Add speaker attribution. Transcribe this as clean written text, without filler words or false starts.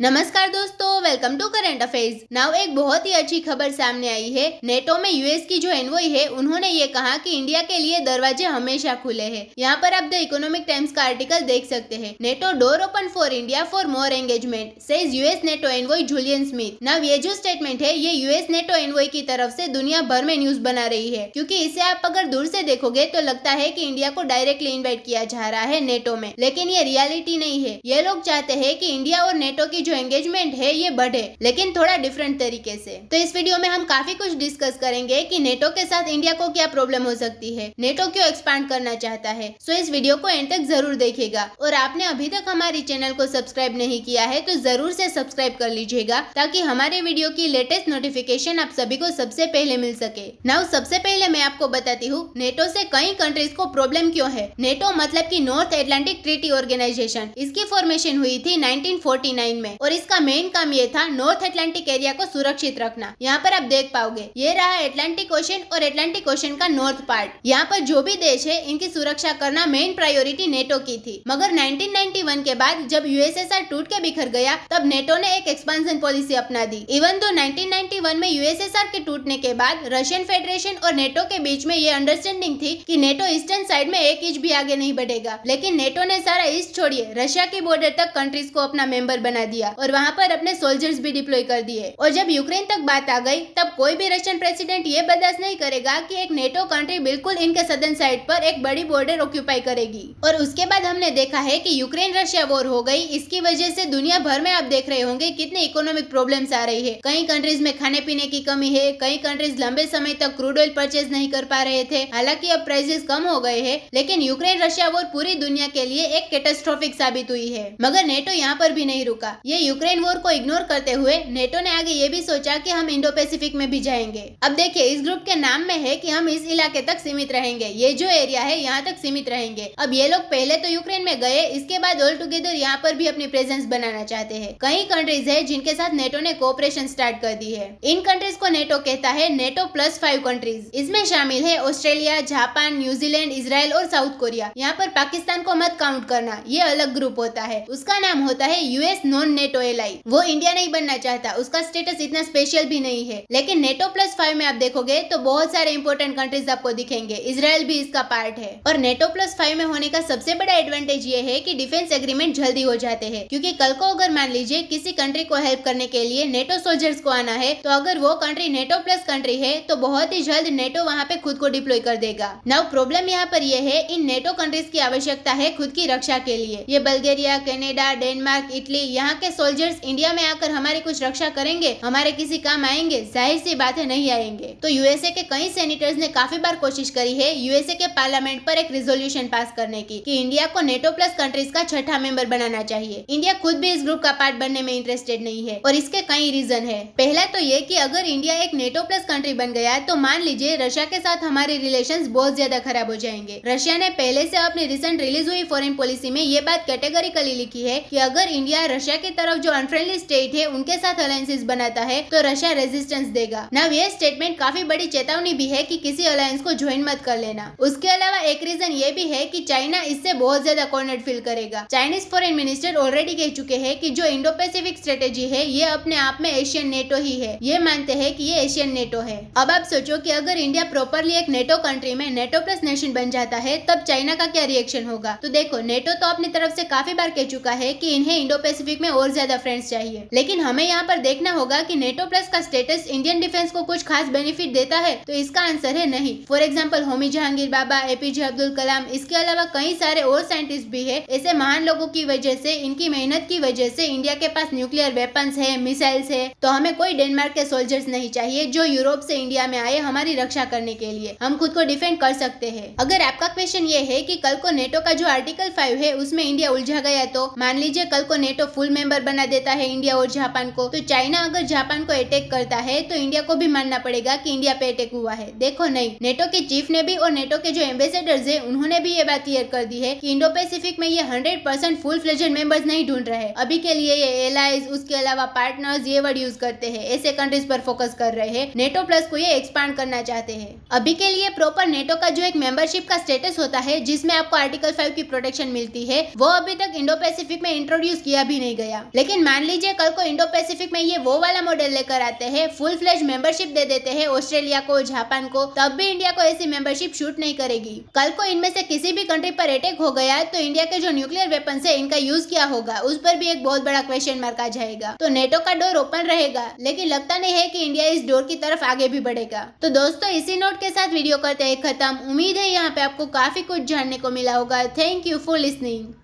Speaker 1: नमस्कार दोस्तों, welcome to current affairs. Now एक बहुत ही अच्छी खबर सामने आई है। नेटो में यूएस की जो एनवॉय है उन्होंने ये कहा कि इंडिया के लिए दरवाजे हमेशा खुले हैं। यहाँ पर आप द इकोनॉमिक टाइम्स का आर्टिकल देख सकते हैं। NATO door open for India for more engagement, says US NATO envoy Julian Smith. Now ये जो स्टेटमेंट है ये यूएस नेटो एनवॉय की तरफ से दुनिया भर में न्यूज बना रही है, क्योंकि इसे आप अगर दूर से देखोगे तो लगता है कि इंडिया को डायरेक्टली इन्वाइट किया जा रहा है नेटो में, लेकिन ये रियलिटी नहीं है। ये लोग चाहते हैं कि इंडिया और नेटो की जो एंगेजमेंट है ये बढ़े, लेकिन थोड़ा डिफरेंट तरीके से। तो इस वीडियो में हम काफी कुछ डिस्कस करेंगे कि नेटो के साथ इंडिया को क्या प्रॉब्लम हो सकती है, नेटो क्यों एक्सपांड करना चाहता है। सो इस वीडियो को एंड तक जरूर देखिएगा, और आपने अभी तक हमारी चैनल को सब्सक्राइब नहीं किया है तो जरूर से सब्सक्राइब कर लीजिएगा, ताकि हमारे वीडियो की लेटेस्ट नोटिफिकेशन आप सभी को सबसे पहले मिल सके। नाउ सबसे पहले मैं आपको बताती हूँ नेटो से कई कंट्रीज को प्रॉब्लम क्यों है। नेटो मतलब की नॉर्थ एटलांटिक ट्रीटी ऑर्गेनाइजेशन, इसकी फॉर्मेशन हुई थी 1949 में, और इसका मेन काम ये था नॉर्थ अटलांटिक एरिया को सुरक्षित रखना। यहाँ पर आप देख पाओगे ये रहा अटलांटिक ओशन और अटलांटिक ओशन का नॉर्थ पार्ट। यहाँ पर जो भी देश है इनकी सुरक्षा करना मेन प्रायोरिटी नेटो की थी। मगर 1991 के बाद जब यूएसएसआर टूट के बिखर गया तब नेटो ने एक एक्सपेंशन पॉलिसी अपना दी। इवन तो 1991 में यूएसएसआर के टूटने के बाद रशियन फेडरेशन और नेटो के बीच में ये अंडरस्टैंडिंग थी कि नेटो ईस्टर्न साइड में एक इंच भी आगे नहीं बढ़ेगा, लेकिन नेटो ने सारा ईस्ट छोड़िए रशिया की बॉर्डर तक कंट्रीज को अपना मेंबर बना दिया और वहाँ पर अपने सोल्जर्स भी डिप्लॉय कर दिए। और जब यूक्रेन तक बात आ गई तब कोई भी रशियन प्रेसिडेंट ये बर्दाश्त नहीं करेगा कि एक नेटो कंट्री बिल्कुल इनके सदर्न साइड पर एक बड़ी बॉर्डर ऑक्यूपाई करेगी। और उसके बाद हमने देखा है कि यूक्रेन रशिया वॉर हो गई। इसकी वजह से दुनिया भर में आप देख रहे होंगे कितनी इकोनॉमिक प्रॉब्लम्स आ रही है। कई कंट्रीज में खाने पीने की कमी है, कई कंट्रीज लंबे समय तक क्रूड ऑयल परचेज नहीं कर पा रहे थे। हालांकि अब प्राइसेस कम हो गए हैं, लेकिन यूक्रेन रशिया वॉर पूरी दुनिया के लिए एक कैटास्ट्रोफिक साबित हुई है। मगर नेटो यहाँ पर भी नहीं रुका। ये यूक्रेन वॉर को इग्नोर करते हुए नेटो ने आगे ये भी सोचा कि हम इंडो पैसिफिक में भी जाएंगे। अब देखिए इस ग्रुप के नाम में है कि हम इस इलाके तक सीमित रहेंगे, ये जो एरिया है यहाँ तक सीमित रहेंगे। अब ये लोग पहले तो यूक्रेन में गए, इसके बाद ऑल टुगेदर यहाँ पर भी अपनी प्रेजेंस बनाना चाहते हैं। कई कंट्रीज है जिनके साथ नेटो ने कोऑपरेशन स्टार्ट कर दी है। इन कंट्रीज को नेटो कहता है नेटो +5 कंट्रीज। इसमें शामिल है ऑस्ट्रेलिया, जापान, न्यूजीलैंड, इजराइल और साउथ कोरिया। यहाँ पर पाकिस्तान को मत काउंट करना, ये अलग ग्रुप होता है। उसका नाम होता है यूएस नॉन नेटो एलाई। वो इंडिया नहीं बनना चाहता, उसका स्टेटस इतना स्पेशल भी नहीं है। लेकिन नेटो +5 में आप देखोगे तो बहुत सारे इंपॉर्टेंट कंट्रीज आपको दिखेंगे, इजराइल भी इसका पार्ट है। और नेटो +5 में होने का सबसे बड़ा एडवांटेज ये है कि डिफेंस एग्रीमेंट जल्दी हो जाते हैं, क्योंकि कल को अगर मान लीजिए किसी कंट्री को हेल्प करने के लिए नेटो सोल्जर्स को आना है, तो अगर वो कंट्री नेटो प्लस कंट्री है तो बहुत ही जल्द नेटो वहाँ पे खुद को डिप्लॉय कर देगा। नाउ प्रॉब्लम यहाँ पर ये है इन नेटो कंट्रीज की आवश्यकता है खुद की रक्षा के लिए। ये बल्गेरिया, कनाडा, डेनमार्क, इटली, यहाँ के सोल्जर्स इंडिया में आकर हमारी कुछ रक्षा करेंगे, हमारे किसी काम आएंगे? जाहिर सी बात है नहीं आएंगे। तो यूएसए के कई सेनेटर्स ने काफी बार कोशिश करी है यूएसए के पार्लियामेंट पर एक रिजोल्यूशन पास करने की कि इंडिया को नेटो प्लस कंट्रीज का छठा मेंबर बनाना चाहिए। इंडिया खुद भी इस ग्रुप का पार्ट बनने में इंटरेस्टेड नहीं है, और इसके कई रीजन है। पहला तो ये कि अगर इंडिया एक नेटो प्लस कंट्री बन गया तो मान लीजिए रशिया के साथ हमारे रिलेशंस बहुत ज्यादा खराब हो जाएंगे। रशिया ने पहले से अपनी रिसेंट रिलीज हुई फॉरेन पॉलिसी में ये बात कैटेगोरिकली लिखी है कि अगर इंडिया रशिया की तरफ जो अनफ्रेंडली स्टेट है उनके साथ अलायंसेस बनाता है तो रशिया रेजिस्टेंस देगा। नाउ ये स्टेटमेंट काफी बड़ी चेतावनी भी है कि किसी अलायंस को ज्वाइन मत कर लेना। उसके अलावा एक रीजन ये भी है कि चाइना इससे बहुत ज्यादा कॉर्नर्ड फील करेगा। चाइनीज फॉरेन मिनिस्टर ऑलरेडी कह चुके हैं कि जो इंडो पैसिफिक स्ट्रेटेजी है ये अपने आप में एशियन नेटो ही है। ये मानते हैं कि ये एशियन नेटो है। अब आप सोचो कि अगर इंडिया प्रॉपरली एक नेटो कंट्री में नेटो प्लस नेशन बन जाता है तब चाइना का क्या रिएक्शन होगा। तो देखो नेटो तो अपनी तरफ से काफी बार कह चुका है कि इन्हें इंडो पैसिफिक में और ज्यादा फ्रेंड्स चाहिए, लेकिन हमें यहाँ पर देखना होगा कि नेटो प्लस का स्टेटस इंडियन डिफेंस को कुछ खास बेनिफिट देता है। तो इसका आंसर है नहीं। For example Homi Jahangir Bhabha, APJ Abdul Kalam, इसके अलावा कई सारे और साइंटिस्ट भी है। ऐसे महान लोगों की वजह से, इनकी मेहनत की वजह से इंडिया के पास न्यूक्लियर वेपन्स है, मिसाइल्स है। तो हमें कोई डेनमार्क के सोल्जर्स नहीं चाहिए जो यूरोप से इंडिया में आए हमारी रक्षा करने के लिए। हम खुद को डिफेंड कर सकते हैं। अगर आपका क्वेश्चन ये है कि कल को नेटो का जो आर्टिकल 5 है उसमें इंडिया उलझा गया, तो मान लीजिए कल को नेटो फुल मेंबर बना देता है इंडिया और जापान को, तो चाइना अगर जापान को अटैक करता है तो इंडिया को भी मानना पड़ेगा कि इंडिया पे अटैक हुआ है। देखो नहीं, नेटो के चीफ ने भी और नेटो के जो एम्बेसडर्स है उन्होंने भी ये बात क्लियर कर दी है कि इंडो पैसिफिक में ये 100% फुल फ्लेजेड मेंबर्स नहीं ढूंढ रहे। अभी के लिए ये एलाइज, उसके अलावा पार्टनर्स, ये वर्ड यूज करते हैं। ऐसे कंट्रीज पर फोकस कर रहे हैं। नेटो प्लस को ये एक्सपांड करना चाहते हैं। अभी के लिए प्रॉपर नेटो का जो एक मेंबरशिप का स्टेटस होता है जिसमें आपको आर्टिकल 5 की प्रोटेक्शन मिलती है, वो अभी तक इंडो पैसिफिक में इंट्रोड्यूस किया भी नहीं गया। लेकिन मान लीजिए कल को इंडो पैसिफिक में ये वो वाला मॉडल लेकर आते हैं, फुल फ्लेज मेंबरशिप दे देते हैं ऑस्ट्रेलिया को, जापान को, तब भी इंडिया को ऐसी मेंबरशिप शूट नहीं करेगी। कल को इनमें से किसी भी कंट्री पर अटैक हो गया तो इंडिया के जो न्यूक्लियर वेपन है इनका यूज क्या होगा, उस पर भी एक बहुत बड़ा क्वेश्चन मार्क आ जाएगा। तो नेटो का डोर ओपन रहेगा, लेकिन लगता नहीं है कि इंडिया इस डोर की तरफ आगे भी बढ़ेगा। तो दोस्तों इसी नोट के साथ वीडियो करते हैं खत्म। उम्मीद है यहाँ पे आपको काफी कुछ जानने को मिला होगा। Thank you for listening.